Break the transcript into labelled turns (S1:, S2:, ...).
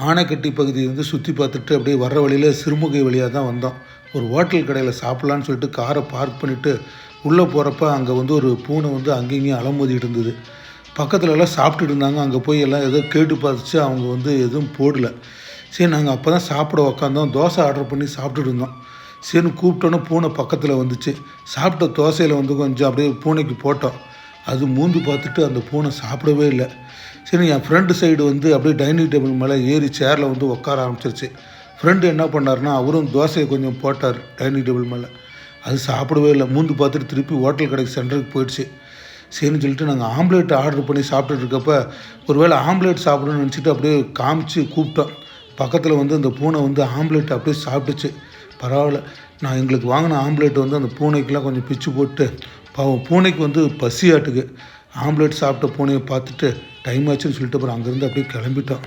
S1: ஆனைக்கட்டி பகுதியை வந்து சுற்றி பார்த்துட்டு அப்படியே வர்ற வழியில் சிறுமுகை வழியாக தான் வந்தோம். ஒரு ஹோட்டல் கடையில் சாப்பிட்லான்னு சொல்லிட்டு காரை பார்க் பண்ணிவிட்டு உள்ளே போகிறப்ப அங்கே வந்து ஒரு பூனை வந்து அங்கேயும் அலமோதிட்டு இருந்தது. பக்கத்தில் எல்லாம் சாப்பிட்டுட்டு இருந்தாங்க. அங்கே போய் எல்லாம் ஏதோ கேட்டு பார்த்துச்சு. அவங்க வந்து எதுவும் போடலை. சரி, நாங்கள் அப்போ தான் சாப்பிட உக்காந்தோம். தோசை ஆர்டர் பண்ணி சாப்பிட்டுட்டு இருந்தோம். சரின்னு கூப்பிட்டோன்னே பூனை பக்கத்தில் வந்துச்சு. சாப்பிட்ட தோசையில் வந்து கொஞ்சம் அப்படியே பூனைக்கு போட்டோம். அது மூந்து பார்த்துட்டு அந்த பூனை சாப்பிடவே இல்லை. சரி, என் ஃப்ரெண்டு சைடு வந்து அப்படியே டைனிங் டேபிள் மேலே ஏறி சேரில் வந்து உட்கார ஆரம்பிச்சிருச்சு. ஃப்ரெண்டு என்ன பண்ணார்னா, அவரும் தோசையை கொஞ்சம் போட்டார் டைனிங் டேபிள் மேலே. அது சாப்பிடவே இல்லை. மூந்து பார்த்துட்டு திருப்பி ஹோட்டல் கடைக்கு சென்டருக்கு போயிடுச்சு. சரின்னு சொல்லிட்டு நாங்கள் ஆம்லேட் ஆர்டர் பண்ணி சாப்பிட்டுட்டு இருக்கப்போ ஒருவேளை ஆம்லேட் சாப்பிடணும்னு நினச்சிட்டு அப்படியே காமிச்சு கூப்பிட்டோம். பக்கத்தில் வந்து அந்த பூனை வந்து ஆம்லேட் அப்படியே சாப்பிட்டுச்சு. பரவாயில்ல, நான் எங்களுக்கு வாங்கின ஆம்லேட் வந்து அந்த பூனைக்கெலாம் கொஞ்சம் பிச்சு போட்டு, பாவம் பூனைக்கு வந்து பசியாட்டுக்கு. ஆம்லேட் சாப்பிட்ட பூனையை பார்த்துட்டு டைம் ஆச்சுன்னு சொல்லிட்டு அப்புறம் அங்கேருந்து அப்படியே கிளம்பிட்டோம்.